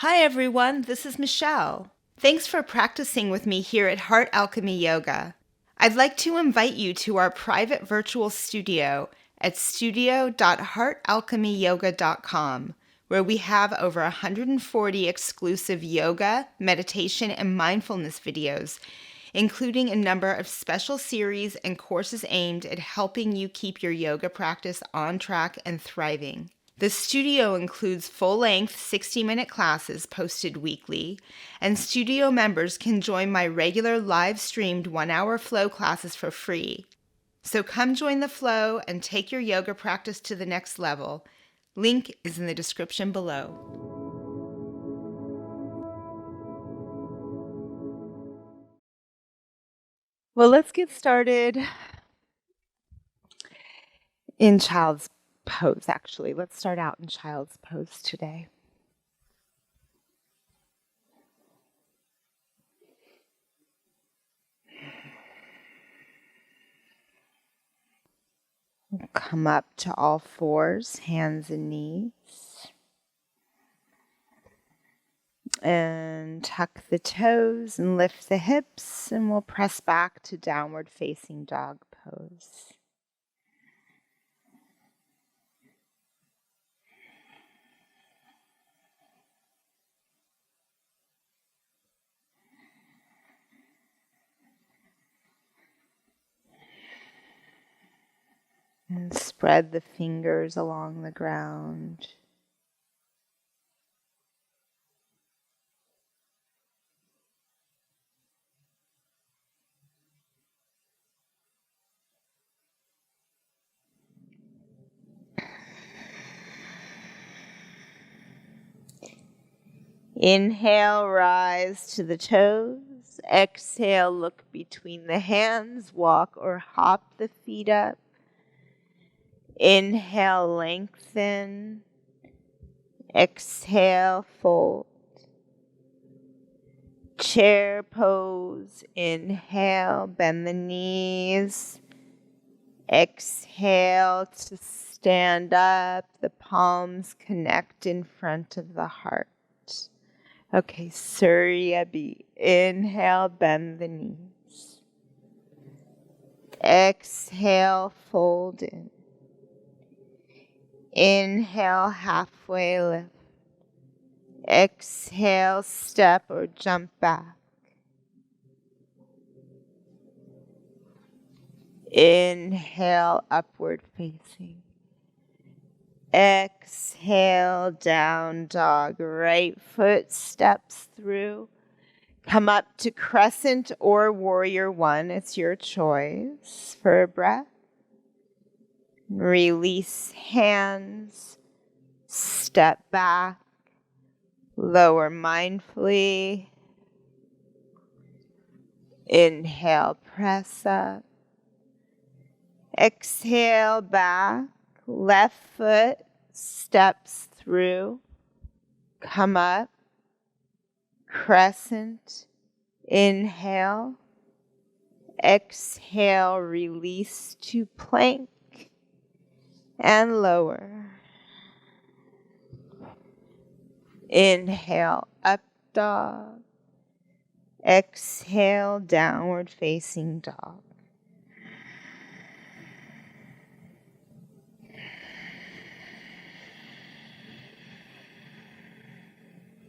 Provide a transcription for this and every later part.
Hi everyone, this is Michelle. Thanks for practicing with me here at Heart Alchemy Yoga. I'd like to invite you to our private virtual studio at studio.heartalchemyyoga.com, where we have over 140 exclusive yoga, meditation, and mindfulness videos, including a number of special series and courses aimed at helping you keep your yoga practice on track and thriving. The studio includes full-length 60-minute classes posted weekly, and studio members can join my regular live-streamed 1-hour flow classes for free. So come join the flow and take your yoga practice to the next level. Link is in the description below. Well, let's get started in child's pose, actually. Let's start out in child's pose today. Come up to all fours, hands and knees. And tuck the toes and lift the hips, and we'll press back to downward facing dog pose. And spread the fingers along the ground. Inhale, rise to the toes. Exhale, look between the hands. Walk or hop the feet up. Inhale, lengthen. Exhale, fold. Chair pose. Inhale, bend the knees. Exhale to stand up. The palms connect in front of the heart. Okay, Surya B. Inhale, bend the knees. Exhale, fold in. Inhale, halfway lift. Exhale, step or jump back. Inhale, upward facing. Exhale, down dog. Right foot steps through. Come up to crescent or warrior one. It's your choice for a breath. Release hands. Step back. Lower mindfully. Inhale, press up. Exhale, back. Left foot steps through. Come up. Crescent. Inhale. Exhale, release to plank. And lower. Inhale, up dog. Exhale, downward facing dog.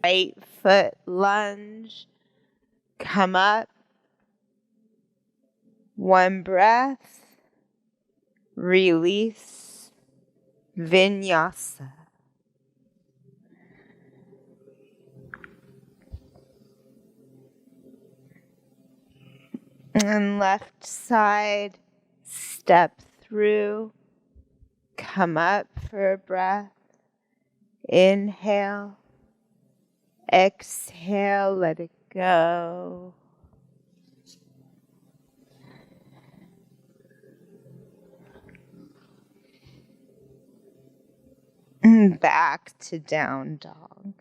Right foot lunge. Come up. One breath. Release. Vinyasa. And left side, step through, come up for a breath, inhale, exhale, let it go. And back to down dog.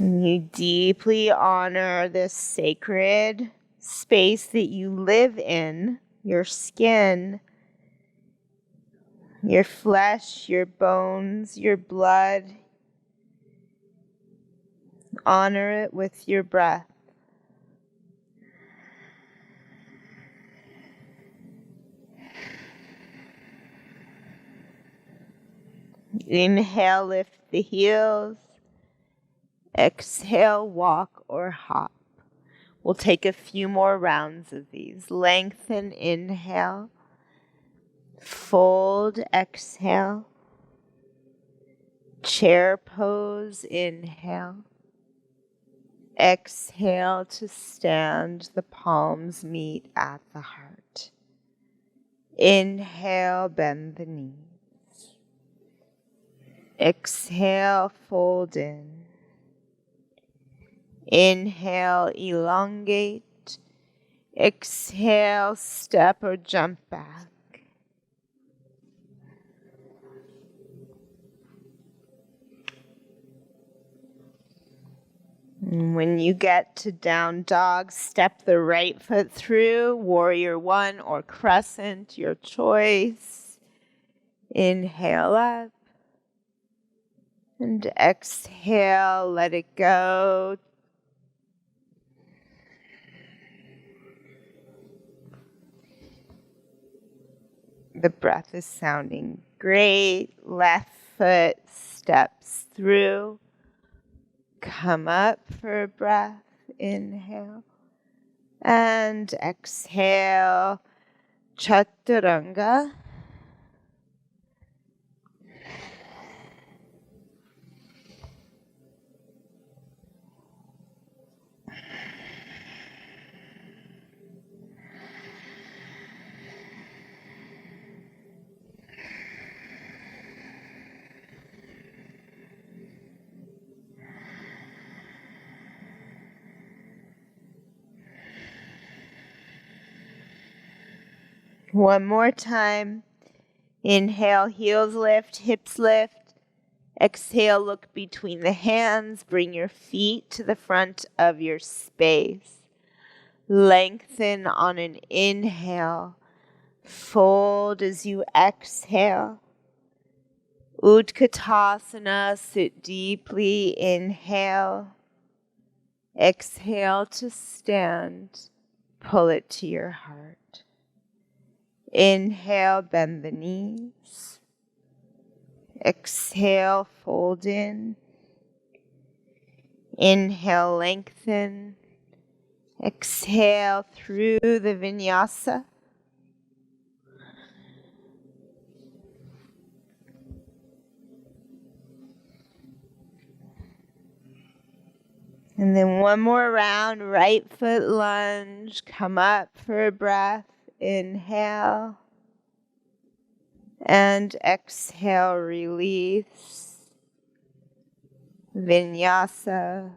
And you deeply honor this sacred space that you live in, your skin, your flesh, your bones, your blood. Honor it with your breath. Inhale, lift the heels. Exhale, walk or hop. We'll take a few more rounds of these. Lengthen, inhale. Fold, exhale. Chair pose, inhale. Exhale to stand, the palms meet at the heart. Inhale, bend the knees. Exhale, fold in. Inhale, elongate. Exhale, step or jump back. And when you get to down dog, step the right foot through, warrior one or crescent, your choice. Inhale up. And exhale, let it go. The breath is sounding great. Left foot steps through. Come up for a breath. Inhale. And exhale. Chaturanga. One more time. Inhale, heels lift, hips lift. Exhale, look between the hands. Bring your feet to the front of your space. Lengthen on an inhale. Fold as you exhale. Utkatasana, sit deeply. Inhale. Exhale to stand. Pull it to your heart. Inhale, bend the knees. Exhale, fold in. Inhale, lengthen. Exhale through the vinyasa. And then one more round, right foot lunge. Come up for a breath. Inhale. And exhale, release. Vinyasa.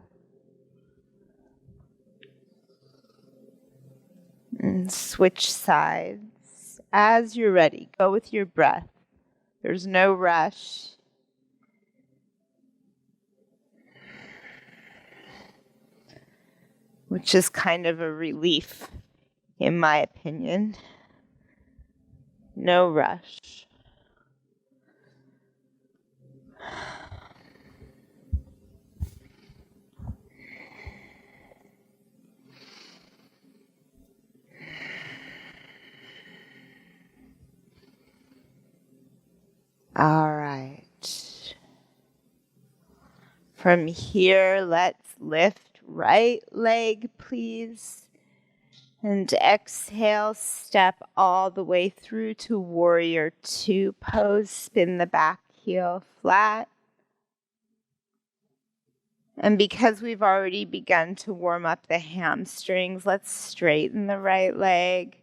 And switch sides. As you're ready, go with your breath. There's no rush. Which is kind of a relief, in my opinion. No rush. All right. From here, let's lift right leg, please. And exhale, step all the way through to warrior two pose. Spin the back heel flat. And because we've already begun to warm up the hamstrings, let's straighten the right leg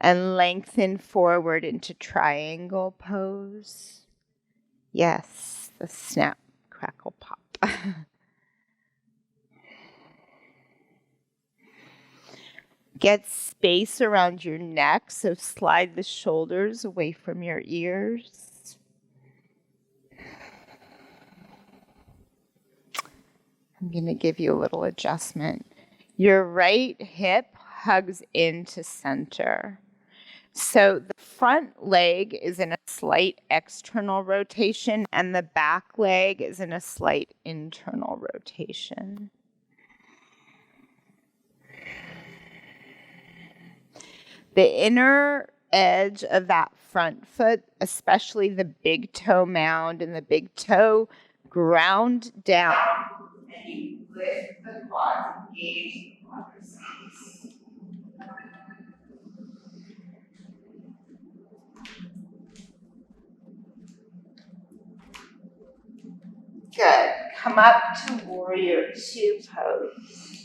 and lengthen forward into triangle pose. Yes, the snap, crackle, pop. Get space around your neck, so slide the shoulders away from your ears. I'm going to give you a little adjustment. Your right hip hugs into center. So the front leg is in a slight external rotation and the back leg is in a slight internal rotation. The inner edge of that front foot, especially the big toe mound and the big toe, ground down. And you lift the quads, engage the quadriceps. Good. Come up to warrior two pose.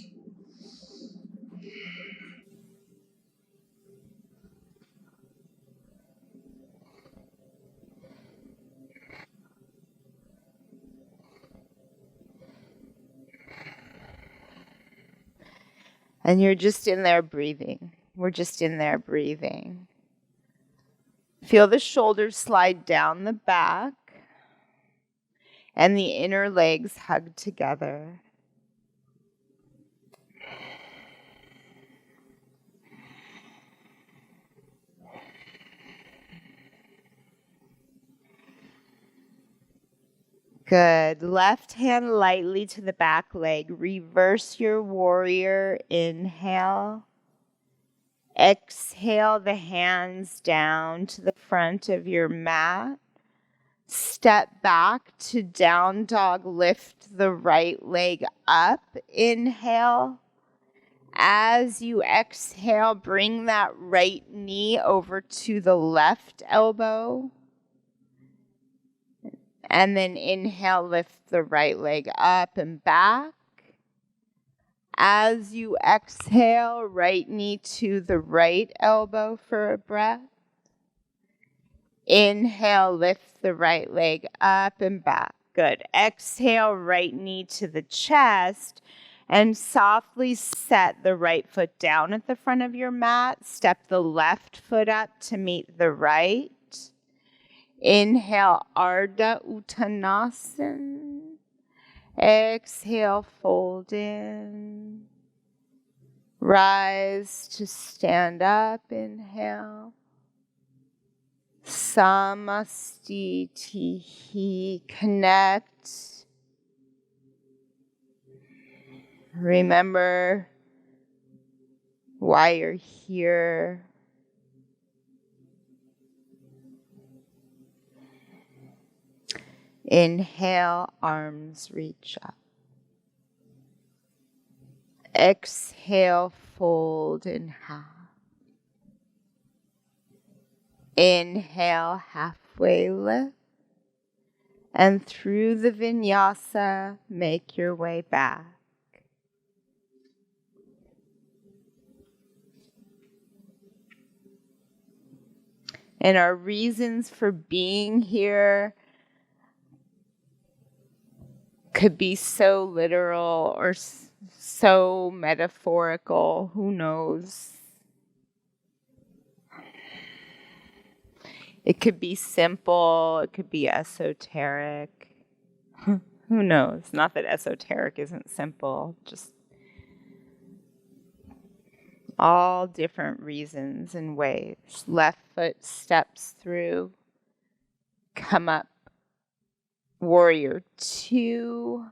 And you're just in there breathing. We're just in there breathing. Feel the shoulders slide down the back and the inner legs hug together. Good. Left hand lightly to the back leg. Reverse your warrior. Inhale. Exhale the hands down to the front of your mat. Step back to down dog. Lift the right leg up. Inhale. As you exhale, bring that right knee over to the left elbow. And then inhale, lift the right leg up and back. As you exhale, right knee to the right elbow for a breath. Inhale, lift the right leg up and back. Good. Exhale, right knee to the chest. And softly set the right foot down at the front of your mat. Step the left foot up to meet the right. Inhale, Ardha Uttanasana. Exhale, fold in. Rise to stand up. Inhale. Samastitihi. Connect. Remember why you're here. Inhale, arms reach up. Exhale, fold in half. Inhale, halfway lift. And through the vinyasa, make your way back. And our reasons for being here could be so literal or so metaphorical. Who knows? It could be simple. It could be esoteric. Who knows? Not that esoteric isn't simple. Just all different reasons and ways. Left foot steps through. Come up. Warrior two.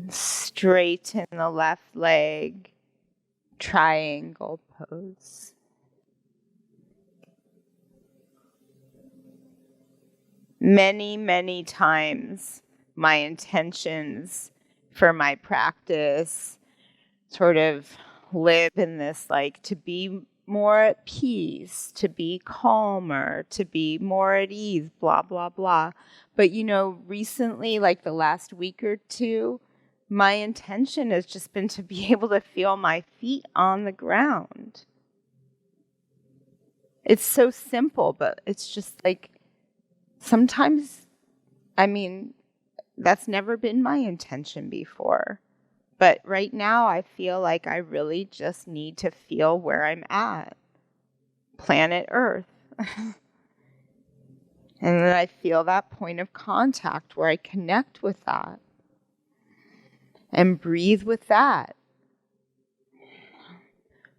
Straighten the left leg. Triangle pose. Many, many times my intentions for my practice sort of live in this, like, to be more at peace, to be calmer, to be more at ease, blah, blah, blah. But, you know, recently, like the last week or two, my intention has just been to be able to feel my feet on the ground. It's so simple, but it's just like, sometimes, I mean, that's never been my intention before. But right now, I feel like I really just need to feel where I'm at. Planet Earth. And then I feel that point of contact where I connect with that and breathe with that.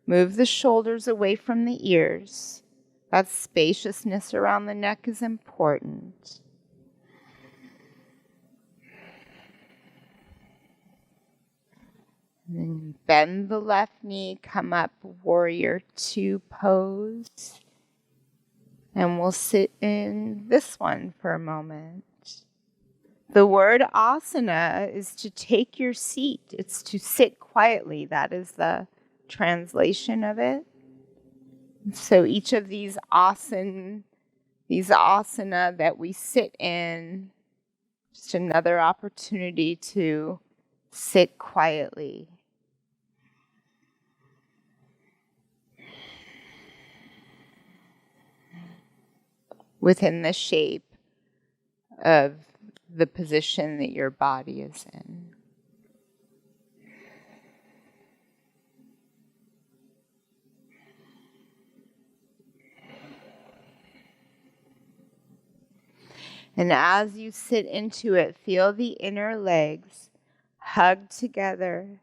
Move the shoulders away from the ears. That spaciousness around the neck is important. And then bend the left knee, come up, warrior two pose. And we'll sit in this one for a moment. The word asana is to take your seat. It's to sit quietly. That is the translation of it. So each of these asana that we sit in, just another opportunity to sit quietly. Within the shape of the position that your body is in. And as you sit into it, feel the inner legs hug together.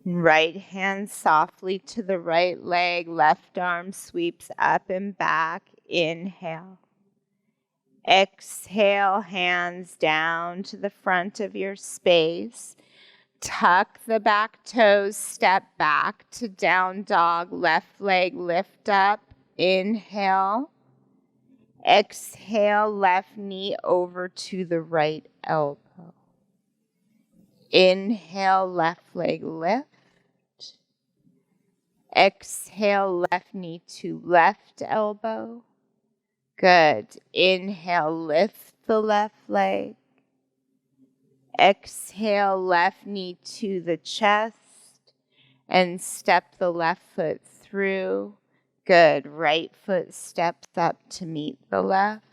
Right hand softly to the right leg, left arm sweeps up and back. Inhale. Exhale, hands down to the front of your space. Tuck the back toes, step back to down dog, left leg lift up. Inhale. Exhale, left knee over to the right elbow. Inhale, left leg lift. Exhale, left knee to left elbow. Good. Inhale, lift the left leg. Exhale, left knee to the chest. And step the left foot through. Good. Right foot steps up to meet the left.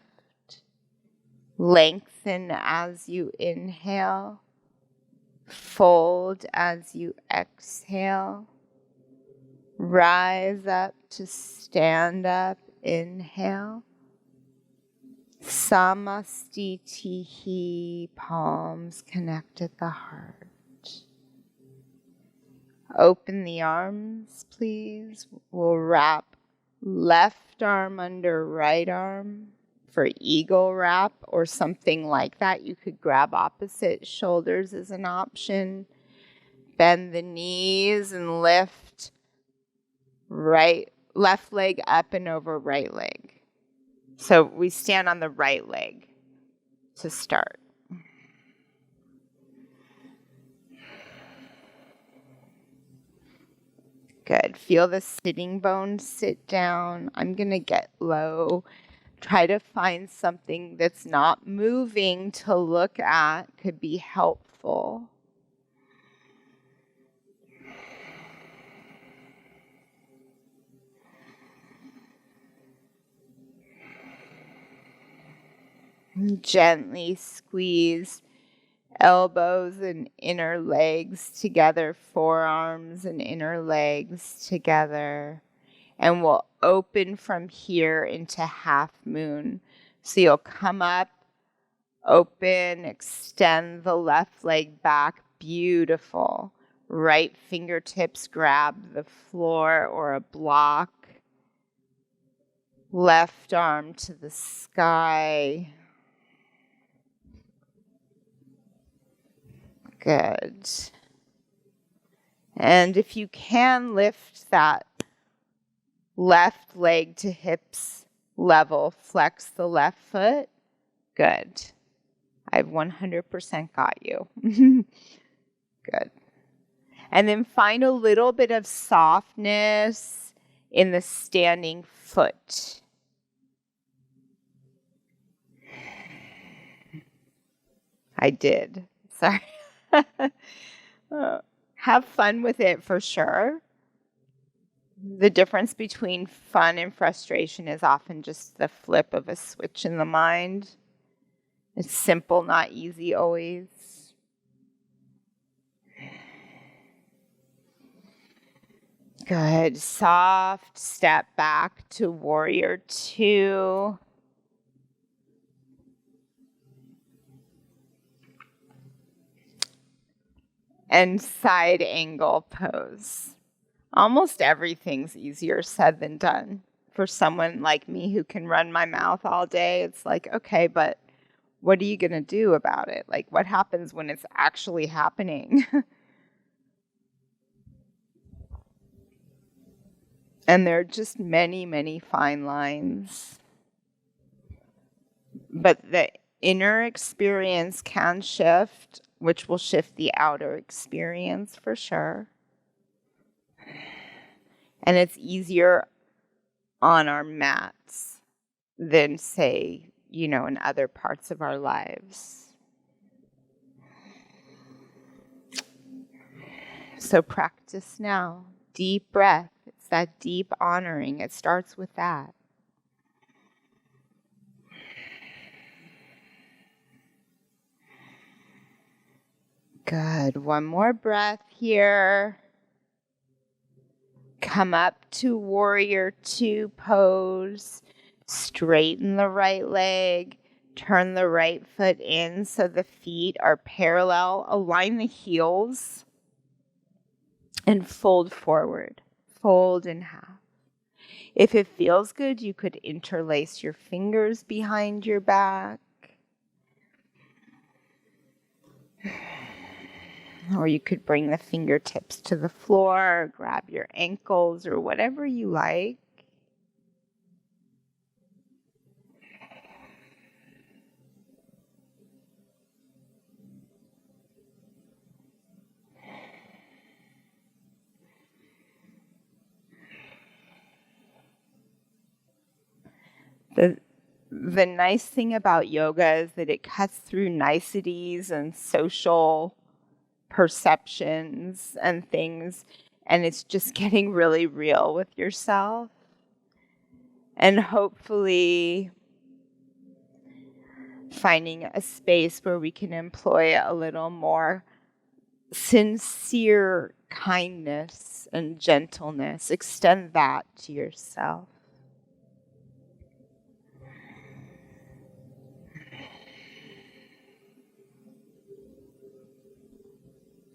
Lengthen as you inhale. Fold as you exhale. Rise up to stand up. Inhale. Samastitihi, palms connect at the heart. Open the arms, please. We'll wrap left arm under right arm for eagle wrap or something like that. You could grab opposite shoulders as an option. Bend the knees and lift left leg up and over right leg. So we stand on the right leg to start. Good. Feel the sitting bones sit down. I'm going to get low. Try to find something that's not moving to look at. Could be helpful. Gently squeeze elbows and inner legs together, forearms and inner legs together. And we'll open from here into half moon. So you'll come up, open, extend the left leg back. Beautiful. Right fingertips grab the floor or a block. Left arm to the sky. Good. And if you can, lift that left leg to hips level. Flex the left foot. Good. I've 100% got you. Good. And then find a little bit of softness in the standing foot. I did. Sorry. Have fun with it for sure. The difference between fun and frustration is often just the flip of a switch in the mind. It's simple, not easy always. Good. Soft step back to warrior two. And side angle pose. Almost everything's easier said than done. For someone like me who can run my mouth all day, it's like, okay, but what are you going to do about it? Like, what happens when it's actually happening? And there are just many, many fine lines. But the inner experience can shift, which will shift the outer experience for sure. And it's easier on our mats than, say, in other parts of our lives. So practice now. Deep breath. It's that deep honoring. It starts with that. Good. One more breath here. Come up to warrior two pose. Straighten the right leg. Turn the right foot in so the feet are parallel. Align the heels. And fold forward. Fold in half. If it feels good, you could interlace your fingers behind your back. Or you could bring the fingertips to the floor, grab your ankles, or whatever you like. The nice thing about yoga is that it cuts through niceties and social perceptions and things, and it's just getting really real with yourself. And hopefully finding a space where we can employ a little more sincere kindness and gentleness. Extend that to yourself.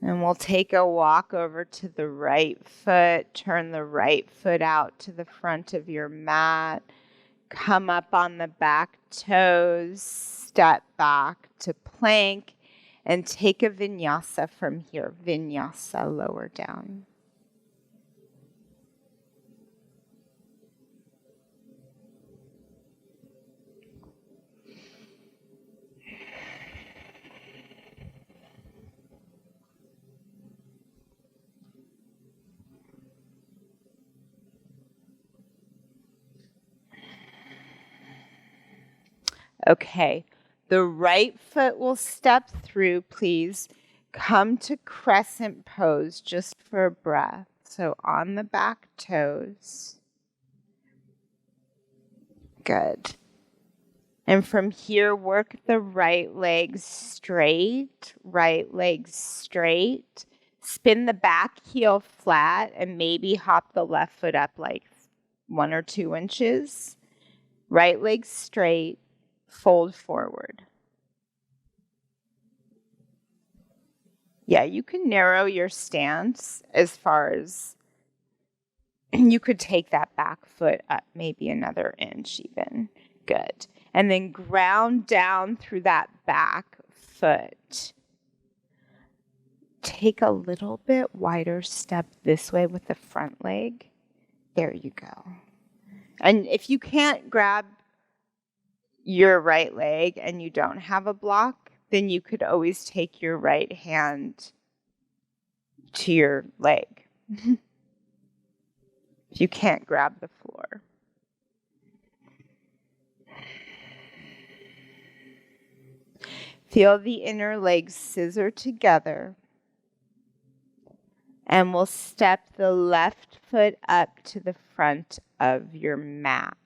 And we'll take a walk over to the right foot, turn the right foot out to the front of your mat, come up on the back toes, step back to plank, and take a vinyasa from here. Vinyasa, lower down. Okay, the right foot will step through, please. Come to crescent pose just for a breath. So on the back toes. Good. And from here, work the right leg straight, right leg straight. Spin the back heel flat and maybe hop the left foot up like 1 or 2 inches. Right leg straight. Fold forward. Yeah, you can narrow your stance as far as you could take that back foot up maybe another inch even. Good. And then ground down through that back foot. Take a little bit wider step this way with the front leg. There you go. And if you can't grab your right leg and you don't have a block, then you could always take your right hand to your leg. If you can't grab the floor. Feel the inner legs scissor together. And we'll step the left foot up to the front of your mat.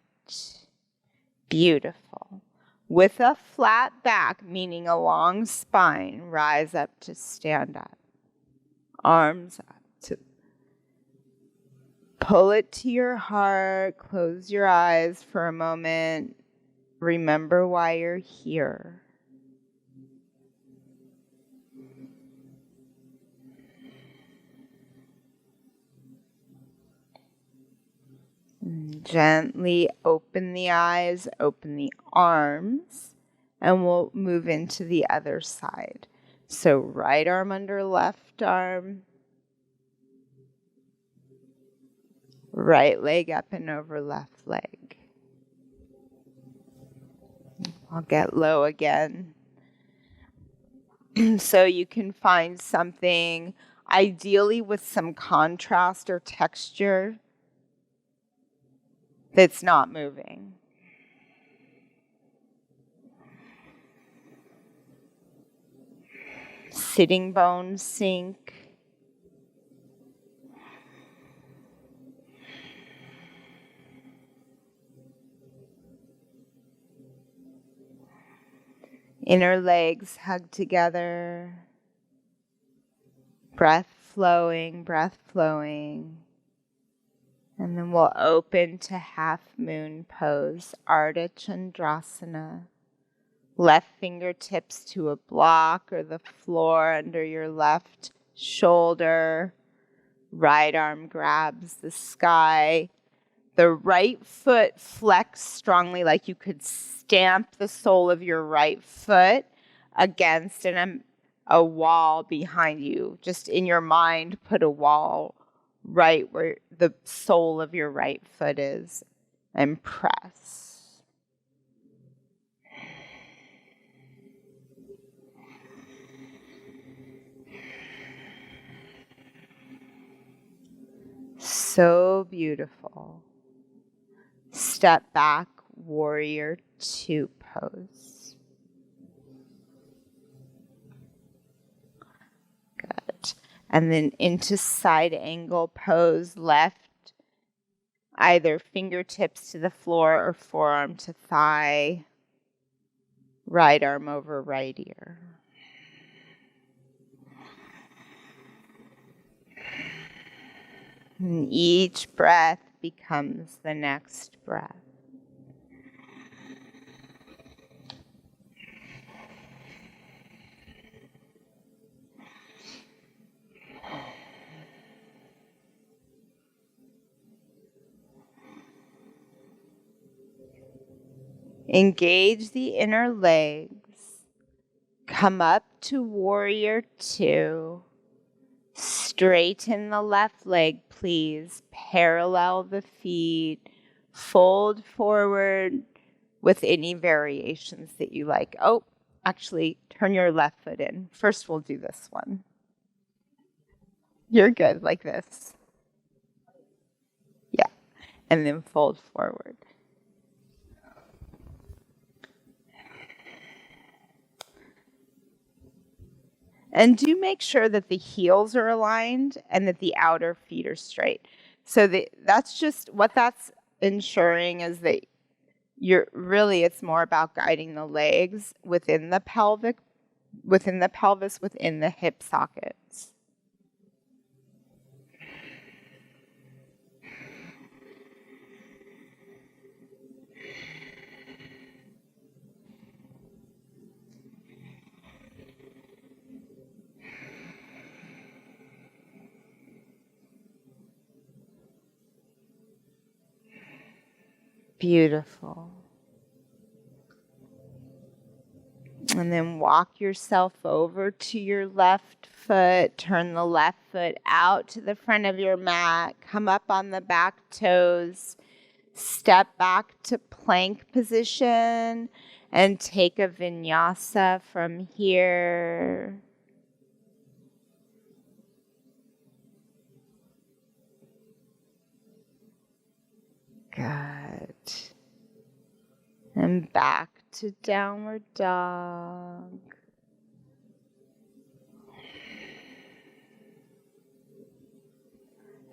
Beautiful. With a flat back, meaning a long spine, rise up to stand up. Arms up to Pull it to your heart. Close your eyes for a moment. Remember why you're here. Gently open the eyes, open the arms, and we'll move into the other side. So right arm under left arm, right leg up and over left leg. I'll get low again. So you can find something, ideally with some contrast or texture, that's not moving. Sitting bones sink. Inner legs hug together. Breath flowing, breath flowing. And then we'll open to half moon pose, Ardha Chandrasana. Left fingertips to a block or the floor under your left shoulder. Right arm grabs the sky. The right foot flex strongly, like you could stamp the sole of your right foot against a wall behind you. Just in your mind, put a wall right where the sole of your right foot is, and press. So beautiful. Step back, warrior two pose. Good. And then into side angle pose, left, either fingertips to the floor or forearm to thigh, right arm over right ear. And each breath becomes the next breath. Engage the inner legs. Come up to warrior two. Straighten the left leg, please. Parallel the feet. Fold forward with any variations that you like. Oh, actually, turn your left foot in. First, we'll do this one. You're good, like this. Yeah. And then fold forward. And do make sure that the heels are aligned and that the outer feet are straight. So that's just what that's ensuring is that it's more about guiding the legs within the pelvis, within the hip sockets. Beautiful. And then walk yourself over to your left foot. Turn the left foot out to the front of your mat. Come up on the back toes. Step back to plank position and take a vinyasa from here. Good. And back to downward dog.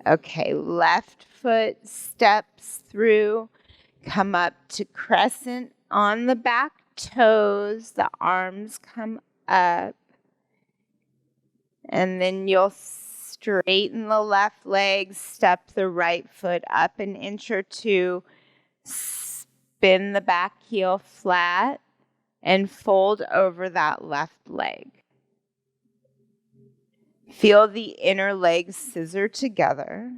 Okay, left foot steps through. Come up to crescent on the back toes. The arms come up. And then you'll Straighten the left leg, step the right foot up an inch or two, spin the back heel flat, and fold over that left leg. Feel the inner legs scissor together.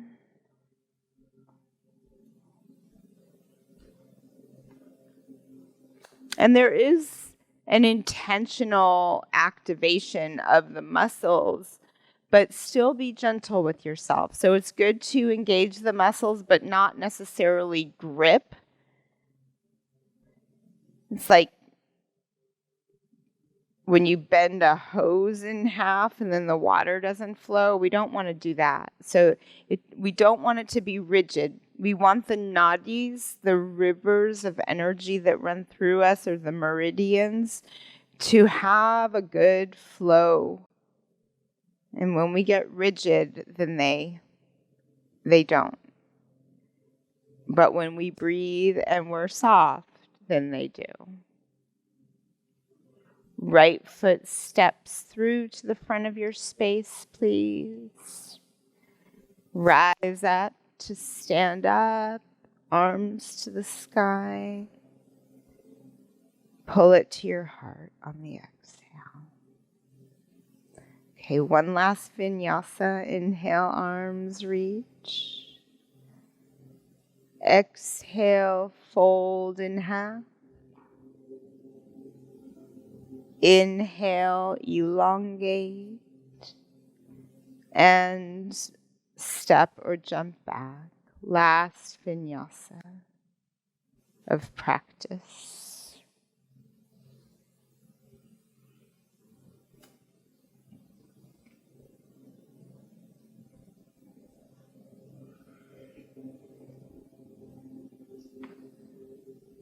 And there is an intentional activation of the muscles, but still be gentle with yourself. So it's good to engage the muscles, but not necessarily grip. It's like when you bend a hose in half and then the water doesn't flow. We don't want to do that. So we don't want it to be rigid. We want the nadis, the rivers of energy that run through us, or the meridians, to have a good flow. And when we get rigid, then they don't. But when we breathe and we're soft, then they do. Right foot steps through to the front of your space, please. Rise up to stand up, arms to the sky. Pull it to your heart on the exhale. Okay, one last vinyasa. Inhale, arms reach. Exhale, fold in half. Inhale, elongate. And step or jump back. Last vinyasa of practice.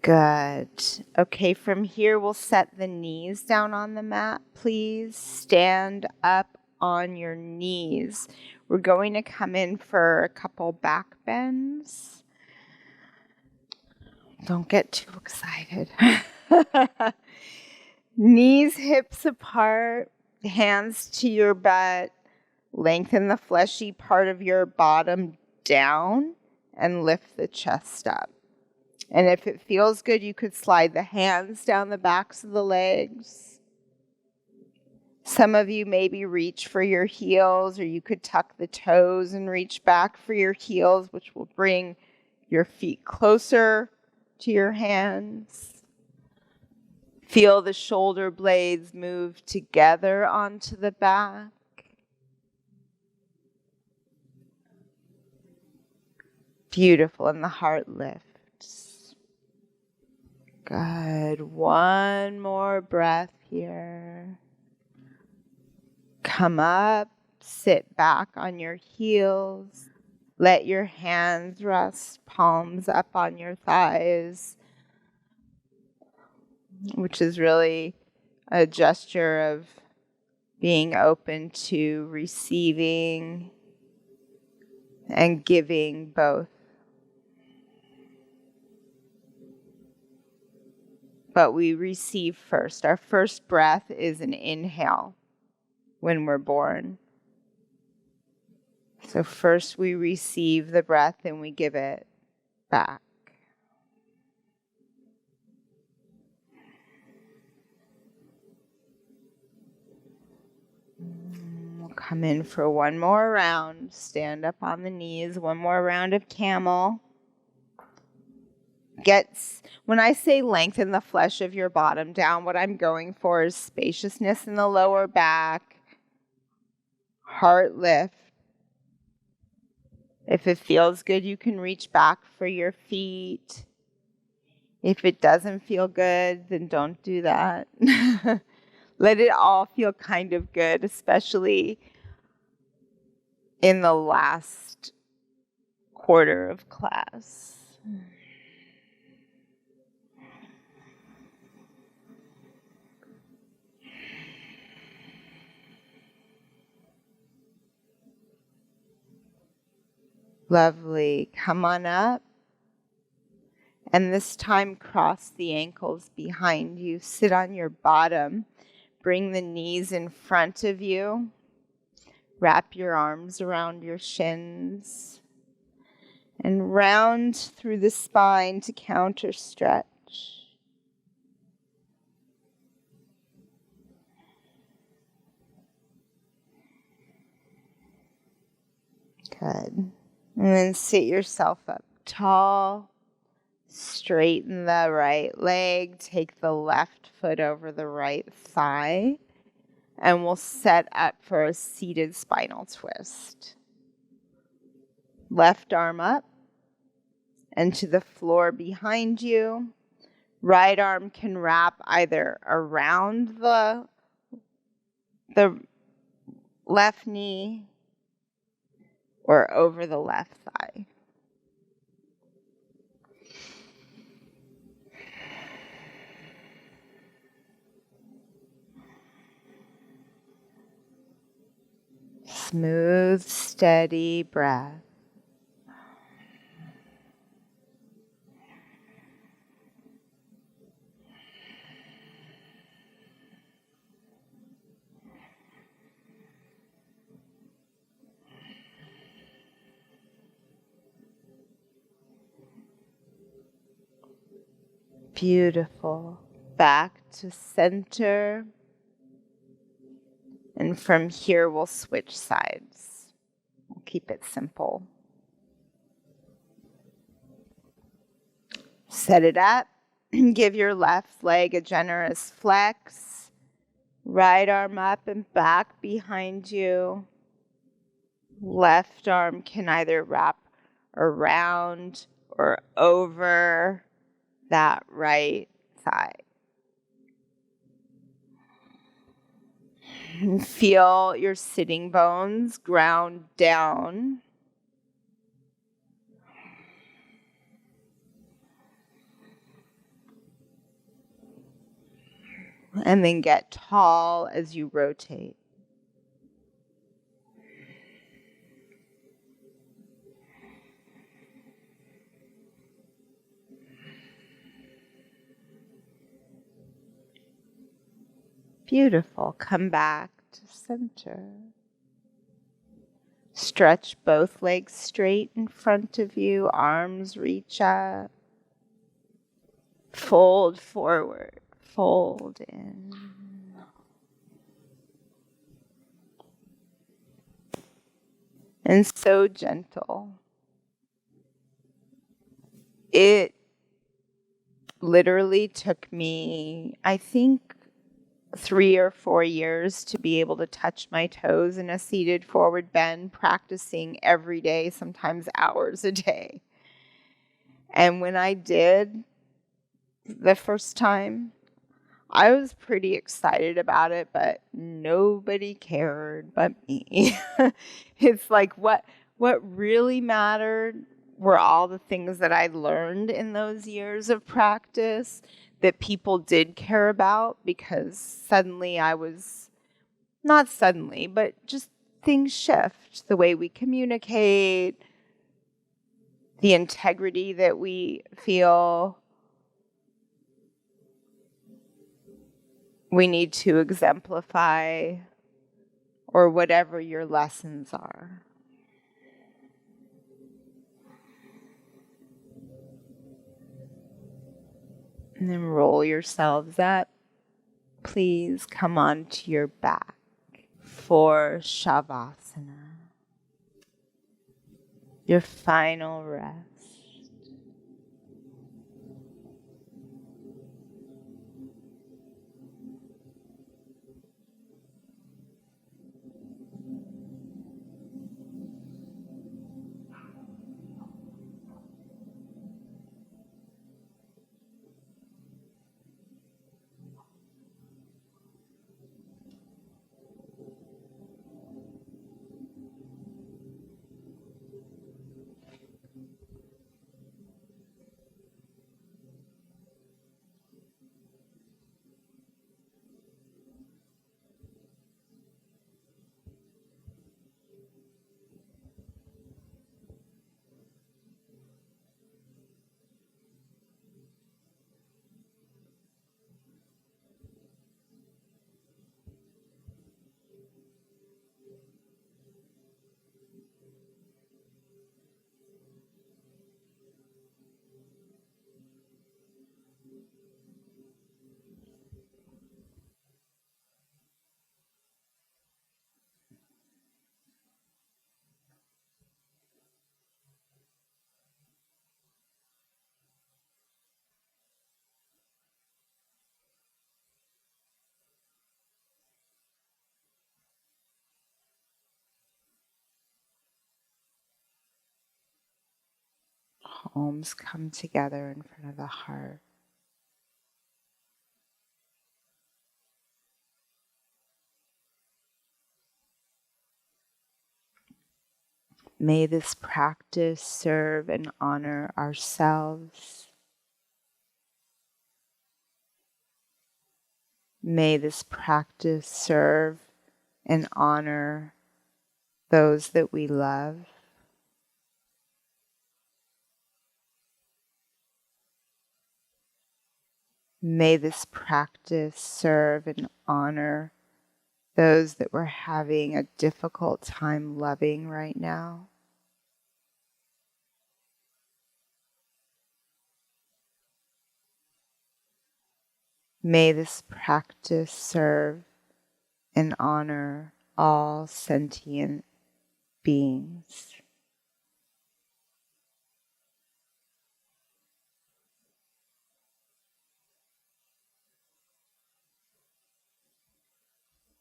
Good. Okay, from here we'll set the knees down on the mat. Please stand up on your knees. We're going to come in for a couple back bends. Don't get too excited. Knees, hips apart, hands to your butt. Lengthen the fleshy part of your bottom down and lift the chest up. And if it feels good, you could slide the hands down the backs of the legs. Some of you maybe reach for your heels, or you could tuck the toes and reach back for your heels, which will bring your feet closer to your hands. Feel the shoulder blades move together onto the back. Beautiful, and the heart lifts. Good. One more breath here. Come up, sit back on your heels. Let your hands rest, palms up on your thighs, which is really a gesture of being open to receiving and giving both. But we receive first. Our first breath is an inhale when we're born. So first we receive the breath and we give it back. We'll come in for one more round. Stand up on the knees. One more round of camel. When I say lengthen the flesh of your bottom down, what I'm going for is spaciousness in the lower back, heart lift. If it feels good, you can reach back for your feet. If it doesn't feel good, then don't do that. Let it all feel kind of good, especially in the last quarter of class. Lovely. Come on up. And this time, cross the ankles behind you. Sit on your bottom. Bring the knees in front of you. Wrap your arms around your shins and round through the spine to counter stretch. Good. And then sit yourself up tall. Straighten the right leg. Take the left foot over the right thigh. And we'll set up for a seated spinal twist. Left arm up and to the floor behind you. Right arm can wrap either around the left knee or over the left thigh. Smooth, steady breath. Beautiful. Back to center. And from here, we'll switch sides. We'll keep it simple. Set it up. Give your left leg a generous flex. Right arm up and back behind you. Left arm can either wrap around or over that right thigh. And feel your sitting bones ground down. And then get tall as you rotate. Beautiful. Come back to center. Stretch both legs straight in front of you. Arms reach up. Fold forward. Fold in. And so gentle. It literally took me, I think, 3 or 4 years to be able to touch my toes in a seated forward bend, practicing every day, sometimes hours a day. And when I did the first time, I was pretty excited about it, but nobody cared but me. It's like what really mattered were all the things that I learned in those years of practice that people did care about, because suddenly not suddenly, but just things shift. The way we communicate, the integrity that we feel we need to exemplify, or whatever your lessons are. And then roll yourselves up. Please come onto your back for savasana, your final rest. palms come together in front of the heart. May this practice serve and honor ourselves. May this practice serve and honor those that we love. May this practice serve and honor those that we're having a difficult time loving right now. May this practice serve and honor all sentient beings.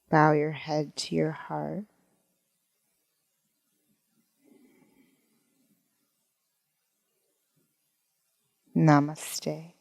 Bow your head to your heart. Namaste.